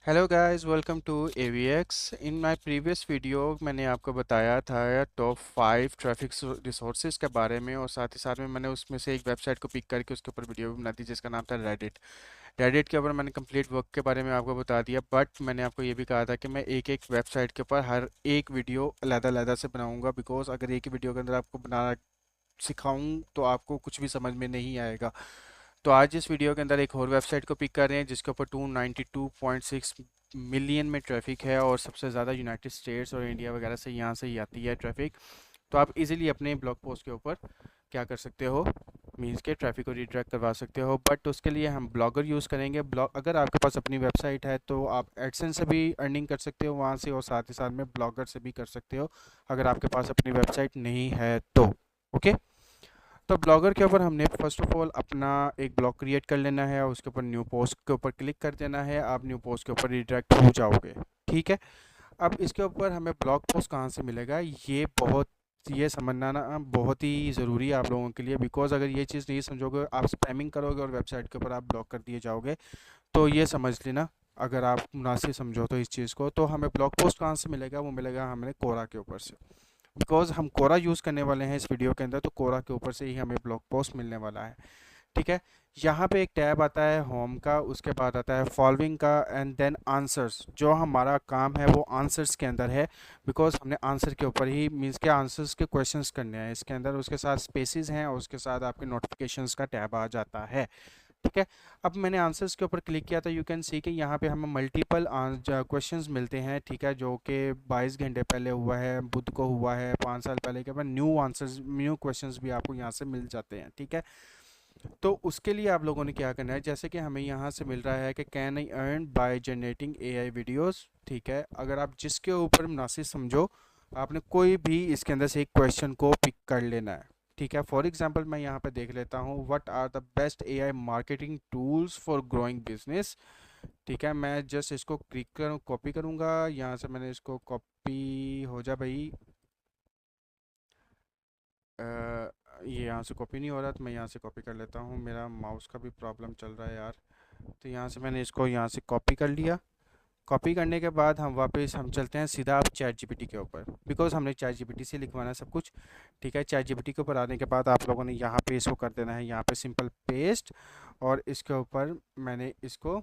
Hello guys, welcome to AVX। In my previous video मैंने आपको बताया था टॉप 5 ट्रैफिक रिसोर्सेज के बारे में, और साथ ही साथ में मैंने उसमें से एक वेबसाइट को पिक करके उसके ऊपर वीडियो भी बना दी जिसका नाम था रेडिट के ऊपर मैंने कंप्लीट वर्क के बारे में आपको बता दिया। बट मैंने आपको ये भी कहा था कि मैं एक एक वेबसाइट के ऊपर हर एक वीडियो अलग-अलग से बनाऊंगा, बिकॉज अगर एक ही वीडियो के अंदर आपको बनाना सिखाऊं तो आपको कुछ भी समझ में नहीं आएगा। तो आज इस वीडियो के अंदर एक और वेबसाइट को पिक कर रहे हैं जिसके ऊपर 292.6 मिलियन में ट्रैफिक है, और सबसे ज़्यादा यूनाइटेड स्टेट्स और इंडिया वगैरह से यहाँ से ही आती है ट्रैफिक। तो आप इजीली अपने ब्लॉग पोस्ट के ऊपर क्या कर सकते हो, मीन्स के ट्रैफिक को रिडायरेक्ट करवा सकते हो। बट उसके लिए हम ब्लॉगर यूज़ करेंगे। ब्लॉग अगर आपके पास अपनी वेबसाइट है तो आप एडसेंस से भी अर्निंग कर सकते हो वहाँ से, और साथ ही साथ में ब्लॉगर से भी कर सकते हो अगर आपके पास अपनी वेबसाइट नहीं है तो। ओके, तो ब्लॉगर के ऊपर हमने फर्स्ट ऑफ ऑल अपना एक ब्लॉग क्रिएट कर लेना है, और उसके ऊपर न्यू पोस्ट के ऊपर क्लिक कर देना है। आप न्यू पोस्ट के ऊपर रिडायरेक्ट हो जाओगे। ठीक है, अब इसके ऊपर हमें ब्लॉग पोस्ट कहाँ से मिलेगा, ये समझना ना बहुत ही ज़रूरी है आप लोगों के लिए। बिकॉज अगर ये चीज़ नहीं समझोगे, आप स्पैमिंग करोगे और वेबसाइट के ऊपर आप ब्लॉक कर दिए जाओगे। तो ये समझ लेना, अगर आप मुनासिब समझो तो इस चीज़ को, तो हमें ब्लॉग पोस्ट कहाँ से मिलेगा, वो मिलेगा हमें कोरा के ऊपर से। बिकॉज हम कोरा यूज़ करने वाले हैं इस वीडियो के अंदर, तो कोरा के ऊपर से ही हमें ब्लॉग पोस्ट मिलने वाला है। ठीक है, यहाँ पे एक टैब आता है होम का, उसके बाद आता है फॉलोइंग का, एंड देन आंसर्स। जो हमारा काम है वो आंसर्स के अंदर है, बिकॉज हमने आंसर के ऊपर ही मीन्स के आंसर्स के क्वेश्चंस करने हैं इसके अंदर। उसके साथ स्पेसिस हैं और उसके साथ आपके नोटिफिकेशंस का टैब आ जाता है। ठीक है, अब मैंने आंसर्स के ऊपर क्लिक किया तो यू कैन सी कि यहाँ पे हमें मल्टीपल क्वेश्चंस मिलते हैं। ठीक है, जो कि 22 घंटे पहले हुआ है, बुध को हुआ है, 5 साल पहले के बाद न्यू आंसर्स न्यू क्वेश्चंस भी आपको यहाँ से मिल जाते हैं। ठीक है, तो उसके लिए आप लोगों ने क्या करना है, जैसे कि हमें यहाँ से मिल रहा है कि can I earn by generating AI videos. ठीक है, अगर आप जिसके ऊपर मुनासिब समझो, आपने कोई भी इसके अंदर से एक क्वेश्चन को पिक कर लेना है। ठीक है, फॉर एग्जांपल मैं यहाँ पे देख लेता हूँ what are the best AI marketing tools for growing business. ठीक है, मैं जस्ट इसको क्लिक करूँ, कॉपी करूँगा। यहाँ से मैंने इसको कॉपी हो जा भाई। अ, ये यहाँ से कॉपी नहीं हो रहा, तो मैं यहाँ से कॉपी कर लेता हूँ। मेरा माउस का भी प्रॉब्लम चल रहा है यार। तो यहाँ से मैंने इसको यहाँ से कॉपी कर लिया। कॉपी करने के बाद हम चलते हैं सीधा अब चैट जीपीटी के ऊपर, बिकॉज हमने चैट जीपीटी से लिखवाना है सब कुछ। ठीक है, चैट जीपीटी के ऊपर आने के बाद आप लोगों ने यहाँ पे इसको कर देना है, यहाँ पे सिंपल पेस्ट। और इसके ऊपर मैंने इसको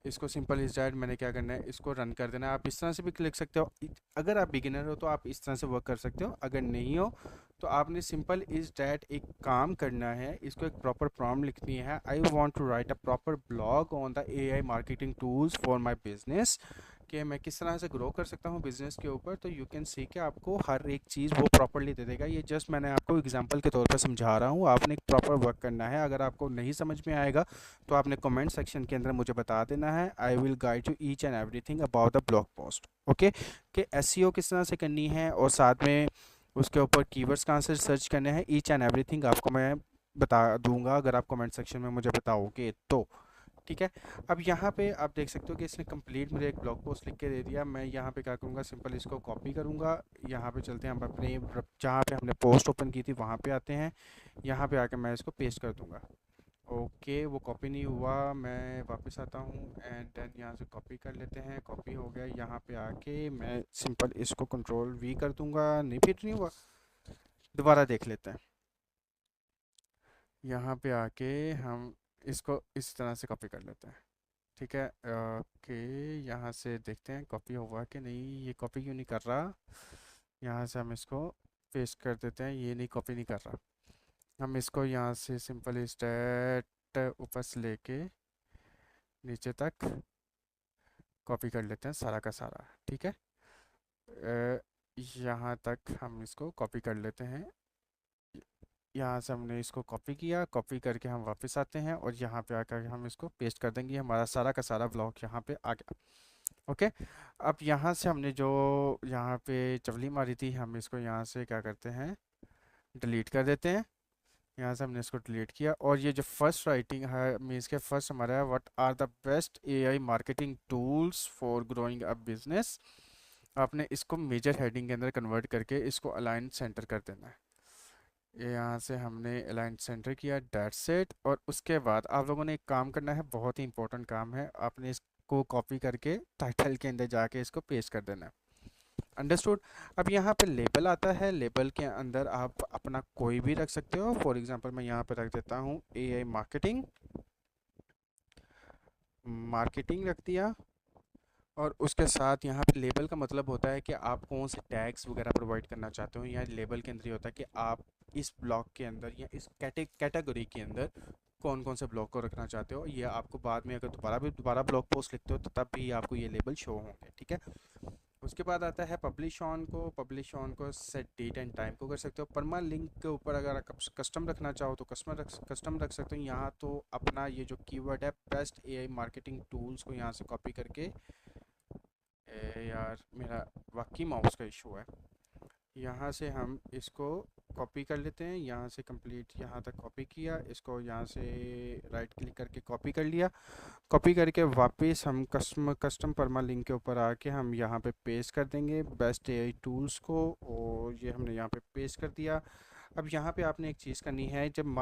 इसको सिंपल इज डैट मैंने क्या करना है, इसको रन कर देना है। आप इस तरह से भी लिख सकते हो। अगर आप बिगिनर हो तो आप इस तरह से वर्क कर सकते हो, अगर नहीं हो तो आपने सिंपल इज डैट एक काम करना है, इसको एक प्रॉपर प्रॉम्प्ट लिखनी है। I want to write a proper blog on the AI marketing tools for my business, कि मैं किस तरह से ग्रो कर सकता हूँ बिजनेस के ऊपर। तो यू कैन सी कि आपको हर एक चीज़ वो प्रॉपरली दे देगा। ये जस्ट मैंने आपको एग्जांपल के तौर पर समझा रहा हूँ, आपने एक प्रॉपर वर्क करना है। अगर आपको नहीं समझ में आएगा तो आपने कमेंट सेक्शन के अंदर मुझे बता देना है। I will guide you each and everything about the blog post. Okay, कि एसईओ किस तरह से करनी है, और साथ में उसके ऊपर कीवर्ड्स कहाँ से सर्च करने हैं, ईच एंड एवरीथिंग आपको मैं बता दूंगा अगर आप कमेंट सेक्शन में मुझे बताओगे तो। ठीक है, अब यहाँ पे आप देख सकते हो कि इसने कंप्लीट मुझे एक ब्लॉग पोस्ट लिख के दे दिया। मैं यहाँ पे क्या करूँगा, सिंपल इसको कॉपी करूँगा। यहाँ पे चलते हैं हम अपने जहाँ पे हमने पोस्ट ओपन की थी वहाँ पे आते हैं। यहाँ पे आके मैं इसको पेस्ट कर दूँगा। ओके, वो कॉपी नहीं हुआ, मैं वापस आता हूँ एंड देन यहाँ से कॉपी कर लेते हैं। कॉपी हो गया, यहाँ पे आके मैं सिंपल इसको कंट्रोल V कर दूँगा। नहीं, फिट नहीं हुआ, दोबारा देख लेते हैं। यहाँ पे आके हम इसको इस तरह से कॉपी कर लेते हैं। ठीक है, ओके, यहाँ से देखते हैं कॉपी हुआ कि नहीं। ये कॉपी क्यों नहीं कर रहा, यहाँ से हम इसको पेस्ट कर देते हैं। ये नहीं, कॉपी नहीं कर रहा। हम इसको यहाँ से सिंपल स्टेट ऊपर से लेके नीचे तक कॉपी कर लेते हैं सारा का सारा। ठीक है, यहाँ तक हम इसको कॉपी कर लेते हैं। यहाँ से हमने इसको कॉपी किया, कॉपी करके हम वापस आते हैं और यहाँ पे आकर हम इसको पेस्ट कर देंगे। हमारा सारा का सारा ब्लॉक यहाँ पे आ गया। ओके, अब यहाँ से हमने जो यहाँ पे चवली मारी थी, हम इसको यहाँ से क्या करते हैं, डिलीट कर देते हैं। यहाँ से हमने इसको डिलीट किया, और ये जो फर्स्ट राइटिंग है मीन्स के फर्स्ट हमारा है what are the best AI marketing tools for growing a business. आपने इसको मेजर हेडिंग के अंदर कन्वर्ट करके इसको अलाइन सेंटर कर देना है। ये यहाँ से हमने अलाइन सेंटर किया, डेट सेट। और उसके बाद आप लोगों ने एक काम करना है, बहुत ही इंपॉर्टेंट काम है। आपने इस आपको कॉपी करके टाइटल के अंदर जाके इसको पेस्ट कर देना है। अंडरस्टूड। अब यहाँ पे लेबल आता है, लेबल के अंदर आप अपना कोई भी रख सकते हो। फॉर एग्जांपल मैं यहाँ पे रख देता हूँ एआई मार्केटिंग, मार्केटिंग रख दिया। और उसके साथ यहाँ पे लेबल का मतलब होता है कि आप कौन से टैग्स वगैरह प्रोवाइड करना चाहते हो। यहाँ लेबल के अंदर ये होता है कि आप इस ब्लॉक के अंदर या इस कैटेगरी के अंदर कौन कौन से ब्लॉक को रखना चाहते हो। ये आपको बाद में अगर दोबारा ब्लॉग पोस्ट लिखते हो तो तब भी आपको ये लेबल शो होंगे, ठीक है। उसके बाद आता है पब्लिश ऑन को। पब्लिश ऑन को सेट डेट एंड टाइम को कर सकते हो। परमा लिंक के ऊपर अगर आप कस्टम रखना चाहो तो कस्टम रख सकते हो। यहाँ तो अपना ये जो कीवर्ड है बेस्ट एआई मार्केटिंग टूल्स को यहाँ से कॉपी करके, यार मेरा वाकई माउस का इशू है, यहाँ से हम इसको कॉपी कर लेते हैं। यहाँ से कंप्लीट यहाँ तक कॉपी किया, इसको यहाँ से राइट क्लिक करके कॉपी कर लिया। कॉपी करके वापस हम कस्टम परमा लिंक के ऊपर आके हम यहाँ पे पेस्ट कर देंगे बेस्ट एआई टूल्स को, और ये हमने यहाँ पे पेस्ट कर दिया। अब यहाँ पे आपने एक चीज़ करनी है, जब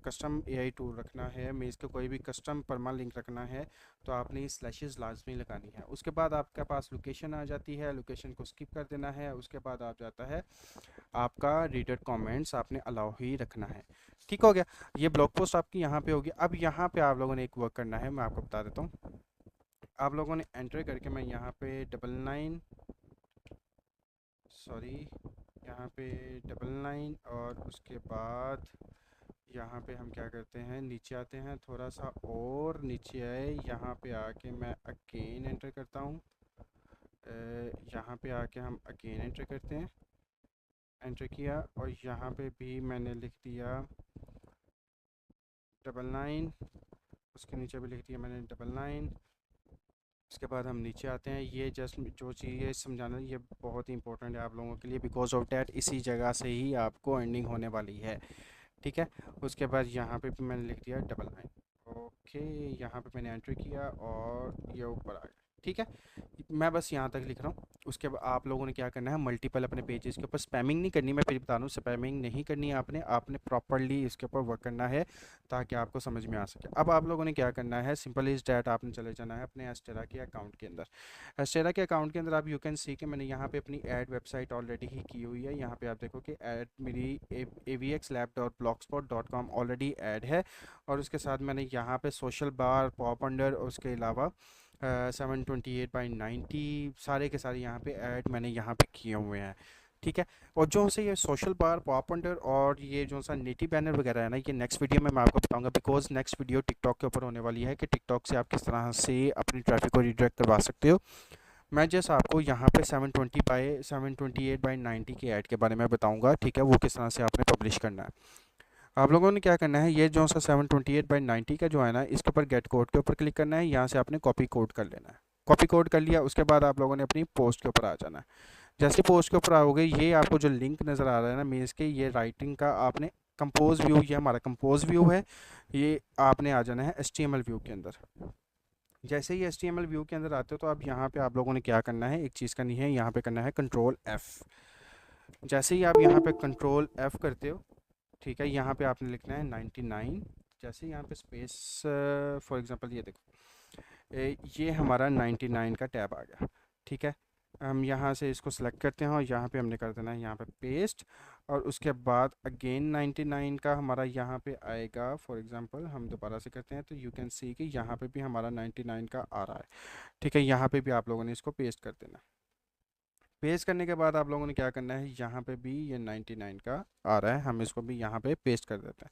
कस्टम एआई टूल रखना है, मीन्स के कोई भी कस्टम परमा लिंक रखना है, तो आपने स्लैशेस लाजमी लगानी है। उसके बाद आपके पास लोकेशन आ जाती है, लोकेशन को स्किप कर देना है। उसके बाद आप जाता है आपका रीडर कमेंट्स आपने अलाउ ही रखना है। ठीक हो गया, ये ब्लॉग पोस्ट आपकी यहाँ पे होगी। अब यहाँ पे आप लोगों ने एक वर्क करना है, मैं आपको बता देता हूँ। आप लोगों ने एंटर करके, मैं यहाँ पे 99 सॉरी यहाँ पे 99 और उसके बाद यहाँ पे हम क्या करते हैं, नीचे आते हैं, थोड़ा सा और नीचे आए, यहाँ पे आके मैं अगेन एंटर करता हूँ। यहाँ पे आके हम अगेन एंटर करते हैं, एंटर किया और यहाँ पे भी मैंने लिख दिया 99, उसके नीचे भी लिख दिया मैंने 99। उसके बाद हम नीचे आते हैं। ये जस्ट जो चीज़ है समझाना, ये बहुत ही इंपॉर्टेंट है आप लोगों के लिए, बिकॉज ऑफ डैट इसी जगह से ही आपको अर्निंग होने वाली है, ठीक है। उसके बाद यहाँ पे भी मैंने लिख दिया 99। ओके, यहाँ पे मैंने एंटर किया और ये ऊपर आ गया, ठीक है। मैं बस यहाँ तक लिख रहा हूँ। उसके बाद आप लोगों ने क्या करना है, मल्टीपल अपने पेजेस के ऊपर स्पैमिंग नहीं करनी, मैं फिर बता रहा हूँ, स्पैमिंग नहीं करनी है आपने आपने प्रॉपरली इसके ऊपर वर्क करना है ताकि आपको समझ में आ सके। अब आप लोगों ने क्या करना है, सिंपल इज डैट आपने चले जाना है अपने एस्टेरा के अकाउंट के अंदर। एस्टेरा के अकाउंट के अंदर आप यू कैन सी कि मैंने यहाँ पे अपनी ऐड वेबसाइट ऑलरेडी ही की हुई है। यहाँ पे आप देखो कि ऐड मेरी avxlab.blogspot.com ऑलरेडी ऐड है, और उसके साथ मैंने यहाँ पे सोशल बार, पॉप अंडर, उसके अलावा 728x90 सारे के सारे यहाँ पे ऐड मैंने यहाँ पे किए हुए हैं, ठीक है। और जो से ये सोशल बार, पॉप अंडर और ये जो सा नेटिव बैनर वगैरह है ना, ये नेक्स्ट वीडियो में मैं आपको बताऊंगा, बिकॉज नेक्स्ट वीडियो टिकटॉक के ऊपर होने वाली है कि टिकटॉक से आप किस तरह से अपनी ट्रैफिक को रिडायरेक्ट करवा सकते हो। मैं जस्ट आपको यहाँ पे 728x90 के ऐड के बारे में बताऊँगा, ठीक है, वो किस तरह से आपने पब्लिश करना है। आप लोगों ने क्या करना है, ये जो सा 728x90 का जो है ना, इसके ऊपर गेट कोड के ऊपर क्लिक करना है। यहाँ से आपने कॉपी कोड कर लेना है। कॉपी कोड कर लिया, उसके बाद आप लोगों ने अपनी पोस्ट के ऊपर आ जाना है। जैसे पोस्ट के ऊपर आओगे, ये आपको जो लिंक नज़र आ रहा है ना, मीन्स के ये राइटिंग का आपने कंपोज व्यू, ये हमारा कंपोज व्यू है, ये आपने आ जाना है HTML व्यू के अंदर। जैसे ही HTML व्यू के अंदर आते हो तो अब यहाँ पे आप लोगों ने क्या करना है, एक चीज़ करनी है, यहाँ पे करना है कंट्रोल F। जैसे ही आप यहाँ पे कंट्रोल F करते हो, ठीक है, यहाँ पे आपने लिखना है 99। जैसे यहाँ पे स्पेस, फॉर एग्जांपल ये देखो, ये हमारा 99 का टैब आ गया, ठीक है। हम यहाँ से इसको सेलेक्ट करते हैं और यहाँ पे हमने कर देना है यहाँ पे पेस्ट, और उसके बाद अगेन 99 का हमारा यहाँ पे आएगा। फॉर एग्जांपल हम दोबारा से करते हैं तो यू कैन सी कि यहाँ पे भी हमारा 99 का आ रहा है, ठीक है। यहाँ पे भी आप लोगों ने इसको पेस्ट कर देना। पेस्ट करने के बाद आप लोगों ने क्या करना है, यहाँ पे भी ये 99 का आ रहा है, हम इसको भी यहाँ पे पेस्ट कर देते हैं।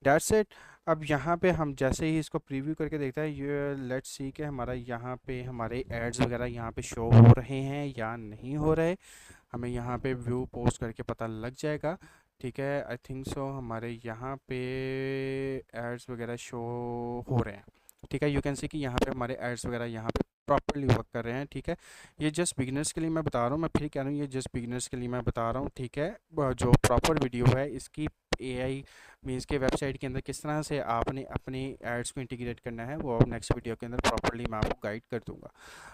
That's it. अब यहाँ पे हम जैसे ही इसको प्रीव्यू करके देखते हैं, ये लेट्स सी कि हमारा यहाँ पे हमारे एड्स वगैरह यहाँ पे शो हो रहे हैं या नहीं हो रहे। हमें यहाँ पे व्यू पोस्ट करके पता लग जाएगा, ठीक है। आई थिंक सो हमारे यहाँ पे एड्स वगैरह शो हो रहे हैं, ठीक है। यू कैन सी कि यहाँ पे हमारे एड्स वगैरह यहाँ पे प्रॉपरली वर्क कर रहे हैं, ठीक है। ये जस्ट बिगिनर्स के लिए मैं बता रहा हूँ, मैं फिर कह रहा हूँ ये जस्ट बिगिनर्स के लिए मैं बता रहा हूँ, ठीक है। जो प्रॉपर वीडियो है इसकी एआई मीन्स के वेबसाइट के अंदर किस तरह से आपने अपनी एड्स को इंटीग्रेट करना है, वो नेक्स्ट वीडियो के अंदर प्रॉपरली मैं आपको गाइड कर दूंगा।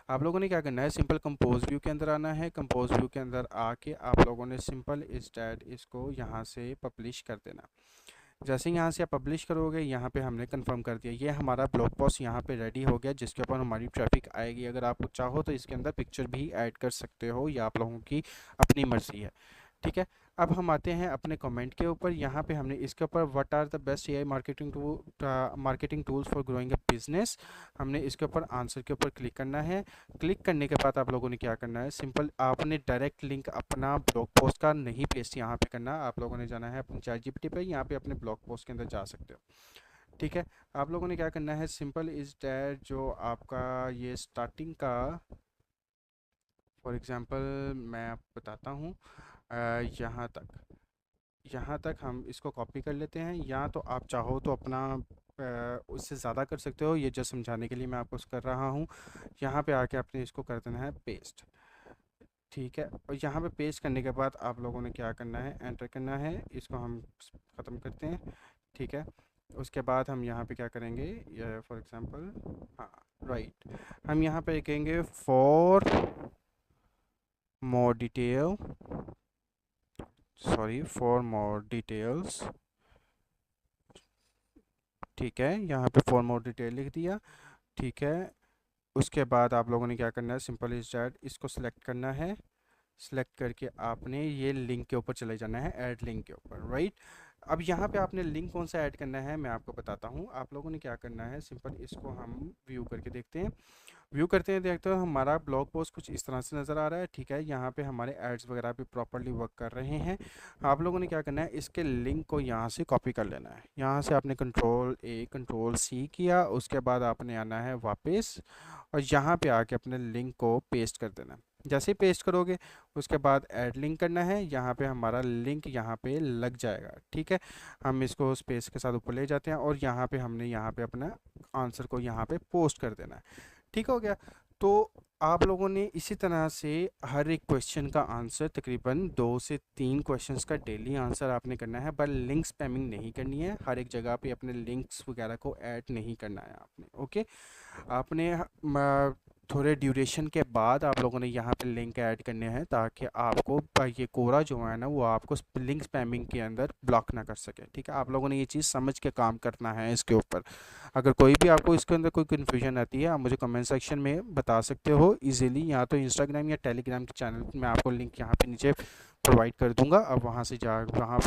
आप लोगों ने क्या करना है, सिंपल कंपोज व्यू के अंदर आना है। कंपोज व्यू के अंदर आके आप लोगों ने सिंपल इस डैट इसको यहाँ से पब्लिश कर देना। जैसे ही यहाँ से आप पब्लिश करोगे, यहाँ पे हमने कंफर्म कर दिया, ये हमारा ब्लॉग पोस्ट यहाँ पे रेडी हो गया जिसके ऊपर हमारी ट्रैफिक आएगी। अगर आप चाहो तो इसके अंदर पिक्चर भी ऐड कर सकते हो, या आप लोगों की अपनी मर्ज़ी है, ठीक है। अब हम आते हैं अपने कमेंट के ऊपर। यहाँ पे हमने इसके ऊपर what are the best AI marketing tools for growing a business, हमने इसके ऊपर आंसर के ऊपर क्लिक करना है। क्लिक करने के बाद आप लोगों ने क्या करना है, सिंपल आपने डायरेक्ट लिंक अपना ब्लॉग पोस्ट का नहीं पेस्ट यहाँ पे करना, आप लोगों ने जाना है अपने ChatGPT पे, यहाँ पे अपने ब्लॉग पोस्ट के अंदर जा सकते हो, ठीक है। आप लोगों ने क्या करना है, सिंपल इज डैट जो आपका ये स्टार्टिंग का, फॉर एग्जांपल मैं आपको बताता हूँ, यहाँ तक, यहाँ तक हम इसको कॉपी कर लेते हैं। या तो आप चाहो तो अपना उससे ज़्यादा कर सकते हो, ये जस्ट समझाने के लिए मैं आपको कर रहा हूँ। यहाँ पे आके आपने इसको कर देना है पेस्ट, ठीक है। और यहाँ पे पेस्ट करने के बाद आप लोगों ने क्या करना है, एंटर करना है, इसको हम ख़त्म करते हैं, ठीक है। उसके बाद हम यहाँ पे क्या करेंगे, फॉर एग्ज़ाम्पल, हाँ राइट, हम यहाँ पे लिखेंगे for more detail, sorry for more details, ठीक है। यहाँ पे फॉर मोर डिटेल लिख दिया, ठीक है। उसके बाद आप लोगों ने क्या करना है, सिंपल इज डैट, इसको सिलेक्ट करना है। सिलेक्ट करके आपने ये लिंक के ऊपर चले जाना है, ऐड लिंक के ऊपर, राइट। अब यहाँ पे आपने लिंक कौन सा ऐड करना है मैं आपको बताता हूँ। आप लोगों ने क्या करना है, सिंपल इसको हम व्यू करके देखते हैं। व्यू करते हैं, देखते हो हमारा ब्लॉग पोस्ट कुछ इस तरह से नज़र आ रहा है, ठीक है। यहाँ पे हमारे एड्स वगैरह भी प्रॉपरली वर्क कर रहे हैं। आप लोगों ने क्या करना है, इसके लिंक को यहाँ से कॉपी कर लेना है। यहाँ से आपने Ctrl+A Ctrl+C किया, उसके बाद आपने आना है वापस और यहाँ पे आके अपने लिंक को पेस्ट कर देना है। जैसे ही पेस्ट करोगे उसके बाद ऐड लिंक करना है, यहाँ पे हमारा लिंक यहाँ पे लग जाएगा, ठीक है। हम इसको स्पेस के साथ ऊपर ले जाते हैं और यहाँ पे हमने यहाँ पे अपना आंसर को यहाँ पे पोस्ट कर देना है, ठीक हो गया। तो आप लोगों ने इसी तरह से हर एक क्वेश्चन का आंसर, तकरीबन 2 से 3 क्वेश्चंस का डेली आंसर आपने करना है, पर लिंक स्पैमिंग नहीं करनी है, हर एक जगह पे अपने लिंक्स वगैरह को ऐड नहीं करना है आपने, ओके। आपने थोड़े ड्यूरेशन के बाद आप लोगों ने यहाँ पे लिंक ऐड करने हैं ताकि आपको ये कोरा जो है ना वो आपको लिंक स्पैमिंग के अंदर ब्लॉक ना कर सके, ठीक है। आप लोगों ने ये चीज़ समझ के काम करना है इसके ऊपर। अगर कोई भी आपको इसके अंदर कोई कन्फ्यूजन आती है आप मुझे कमेंट सेक्शन में बता सकते हो इजीली, या तो इंस्टाग्राम या टेलीग्राम के चैनल में आपको लिंक यहाँ पे नीचे प्रोवाइड कर दूंगा। अब वहाँ पे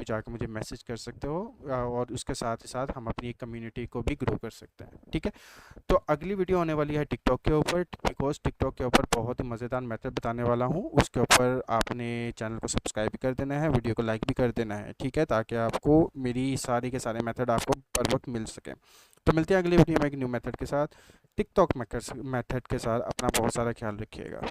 जाकर मुझे मैसेज कर सकते हो और उसके साथ ही साथ हम अपनी कम्युनिटी को भी ग्रो कर सकते हैं, ठीक है। तो अगली वीडियो होने वाली है टिकटॉक के ऊपर, बिकॉज टिकटॉक के ऊपर बहुत ही मज़ेदार मेथड बताने वाला हूँ। उसके ऊपर आपने चैनल को सब्सक्राइब भी कर देना है, वीडियो को लाइक भी कर देना है, ठीक है, ताकि आपको मेरी सारे के सारे मेथड आपको बर वक्त मिल सके। तो मिलते हैं अगली वीडियो में एक न्यू मेथड के साथ, टिकटॉक मेथड के साथ। अपना बहुत सारा ख्याल रखिएगा।